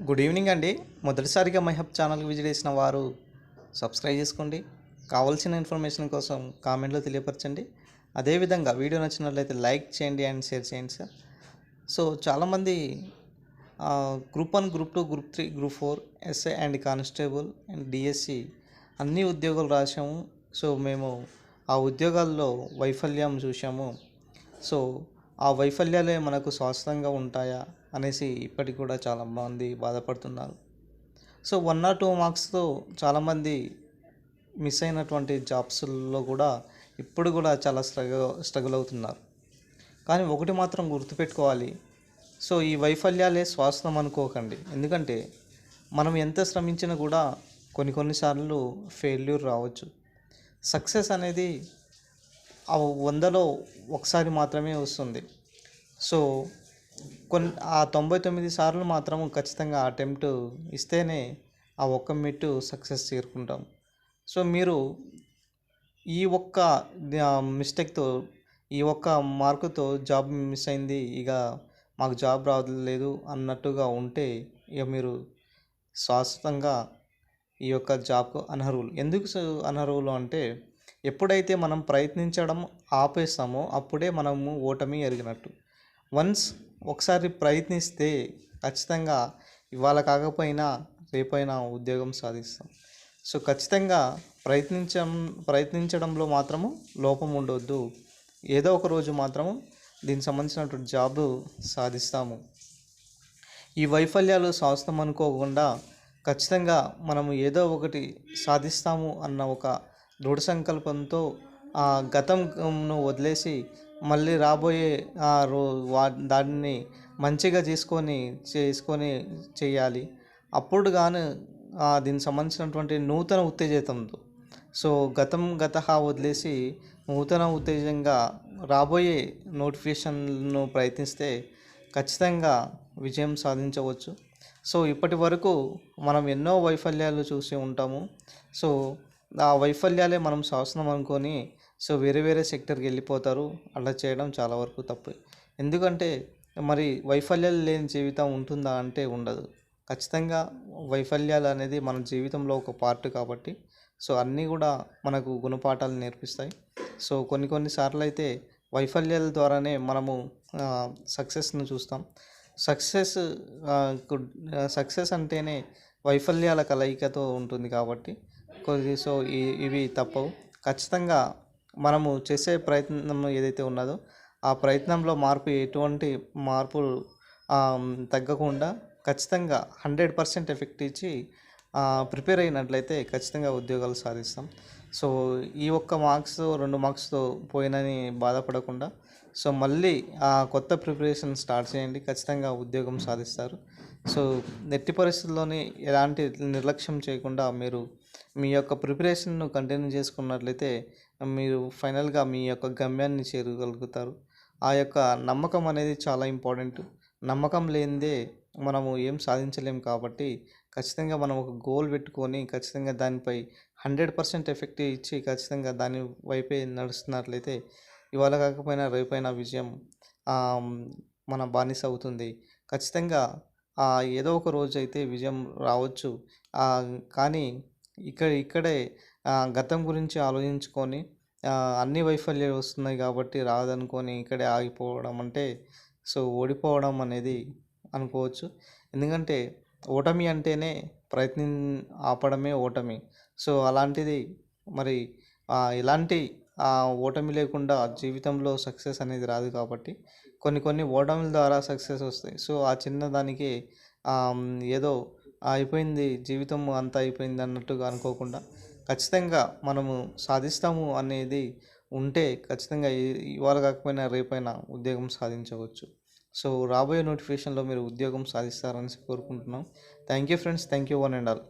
Good evening అండి. మొదటిసారిగా మైహబ్ ఛానల్కి విజిట్ చేసిన వారు సబ్స్క్రైబ్ చేసుకోండి. కావాల్సిన ఇన్ఫర్మేషన్ కోసం కామెంట్లో తెలియపరచండి. అదేవిధంగా వీడియో నచ్చినట్లయితే లైక్ చేయండి అండ్ షేర్ చేయండి సార్. సో చాలామంది group 1, group 2, group 3, group 4, SI and constable and DSC అన్ని ఉద్యోగాలు రాసాము. సో మేము ఆ ఉద్యోగాల్లో వైఫల్యం చూసాము. సో ఆ వైఫల్యాలే మనకు శాశ్వతంగా ఉంటాయా అనేసి ఇప్పటికి కూడా చాలామంది బాధపడుతున్నారు. సో 1 or 2 మార్క్స్తో చాలామంది మిస్ అయినటువంటి జాబ్స్లో కూడా ఇప్పుడు కూడా చాలా స్ట్రగుల్ అవుతున్నారు. కానీ ఒకటి మాత్రం గుర్తుపెట్టుకోవాలి. సో ఈ వైఫల్యాలే శాశ్వతం అనుకోకండి. ఎందుకంటే మనం ఎంత శ్రమించినా కూడా కొన్నిసార్లు ఫెయిల్యూర్ రావచ్చు. సక్సెస్ అనేది ఆ 100లో ఒకసారి మాత్రమే వస్తుంది. సో ఆ 99 సార్లు మాత్రం ఖచ్చితంగా అటెంప్ట్ ఇస్తేనే ఆ ఒక్క మెట్టు సక్సెస్ చేరుకుంటాం. సో మీరు ఈ ఒక్క మిస్టేక్తో, ఈ ఒక్క మార్కుతో జాబ్ మిస్ అయింది, ఇక మాకు జాబ్ రాలేదు అన్నట్టుగా ఉంటే ఇక మీరు శాశ్వతంగా ఈ యొక్క జాబ్కు అనర్హులు. ఎందుకు అనర్హులు అంటే, ఎప్పుడైతే మనం ప్రయత్నించడం ఆపేస్తామో అప్పుడే మనము ఓటమి ఎరిగినట్టు. ఒకసారి ప్రయత్నిస్తే ఖచ్చితంగా ఇవాళ కాకపోయినా రేపైనా ఉద్యోగం సాధిస్తాం. సో ఖచ్చితంగా ప్రయత్నించడంలో మాత్రము లోపం ఉండవద్దు. ఏదో ఒక రోజు మాత్రము దీనికి సంబంధించినటువంటి జాబ్ సాధిస్తాము. ఈ వైఫల్యాలు శాశ్వతం అనుకోకుండా ఖచ్చితంగా మనము ఏదో ఒకటి సాధిస్తాము అన్న ఒక దృఢ సంకల్పంతో గతంను వదిలేసి మళ్ళీ రాబోయే దాన్ని మంచిగా చేసుకొని చేయాలి. అప్పుడు కానీ దీనికి సంబంధించినటువంటి నూతన ఉత్తేజంతో, సో గతహ వదిలేసి నూతన ఉత్తేజంగా రాబోయే నోటిఫికేషన్ను ప్రయత్నిస్తే ఖచ్చితంగా విజయం సాధించవచ్చు. సో ఇప్పటి వరకు మనం ఎన్నో వైఫల్యాలు చూసి ఉంటాము. సో ఆ వైఫల్యాలే మనం శాసనం అనుకొని సో వేరే సెక్టర్కి వెళ్ళిపోతారు. అలా చేయడం చాలా వరకు తప్పు. ఎందుకంటే మరి వైఫల్యాలు లేని జీవితం ఉంటుందా అంటే ఉండదు. ఖచ్చితంగా వైఫల్యాలు అనేది మన జీవితంలో ఒక పార్ట్ కాబట్టి సో అన్నీ కూడా మనకు గుణపాఠాలు నేర్పిస్తాయి. సో కొన్నిసార్లు అయితే వైఫల్యాల ద్వారానే మనము సక్సెస్ను చూస్తాం. సక్సెస్ అంటేనే వైఫల్యాల కలయికతో ఉంటుంది కాబట్టి సో ఇవి తప్పవు. ఖచ్చితంగా మనము చేసే ప్రయత్నం ఏదైతే ఉన్నదో ఆ ప్రయత్నంలో ఎటువంటి మార్పు తగ్గకుండా ఖచ్చితంగా 100% ఎఫెక్ట్ ఇచ్చి ప్రిపేర్ అయినట్లయితే ఖచ్చితంగా ఉద్యోగాలు సాధిస్తాం. సో ఈ ఒక్క మార్క్స్ 2 మార్క్స్తో పోయినని బాధపడకుండా సో మళ్ళీ కొత్త ప్రిపరేషన్ స్టార్ట్ చేయండి. ఖచ్చితంగా ఉద్యోగం సాధిస్తారు. సో ఎట్టి పరిస్థితుల్లోనే ఎలాంటి నిర్లక్ష్యం చేయకుండా మీరు మీ యొక్క ప్రిపరేషన్ను కంటిన్యూ చేసుకున్నట్లయితే మీరు ఫైనల్గా మీ యొక్క గమ్యాన్ని చేరగలుగుతారు. ఆ యొక్క నమ్మకం అనేది చాలా ఇంపార్టెంట్. నమ్మకం లేనిదే మనము ఏం సాధించలేము కాబట్టి ఖచ్చితంగా మనం ఒక గోల్ పెట్టుకొని ఖచ్చితంగా దానిపై 100% ఎఫెక్ట్ ఇచ్చి ఖచ్చితంగా దాని వైపే నడుస్తున్నట్లయితే ఇవాళ కాకపోయినా రేపైనా విజయం మన బానిస అవుతుంది. ఖచ్చితంగా ఏదో ఒక రోజు అయితే విజయం రావచ్చు. కానీ ఇక్కడే గతం గురించి ఆలోచించుకొని అన్ని వైఫల్యాలు వస్తున్నాయి కాబట్టి రాదనుకొని ఇక్కడే ఆగిపోవడం అంటే సో ఓడిపోవడం అనేది అనుకోవచ్చు. ఎందుకంటే ఓటమి అంటేనే ఆపడమే ఓటమి. సో అలాంటిది మరి ఎలాంటి ఓటమి లేకుండా జీవితంలో సక్సెస్ అనేది రాదు కాబట్టి కొన్ని ఓటముల ద్వారా సక్సెస్ వస్తాయి. సో ఆ చిన్నదానికి ఏదో అయిపోయింది, జీవితం అంతా అయిపోయింది అన్నట్టుగా అనుకోకుండా ఖచ్చితంగా మనము సాధిస్తాము అనేది ఉంటే ఖచ్చితంగా ఇవాళ కాకపోయినా రేపైనా ఉద్యోగం సాధించవచ్చు. సో రాబోయే నోటిఫికేషన్లో మీరు ఉద్యోగం సాధిస్తారని కోరుకుంటున్నాం. Thank you friends. Thank you one and all.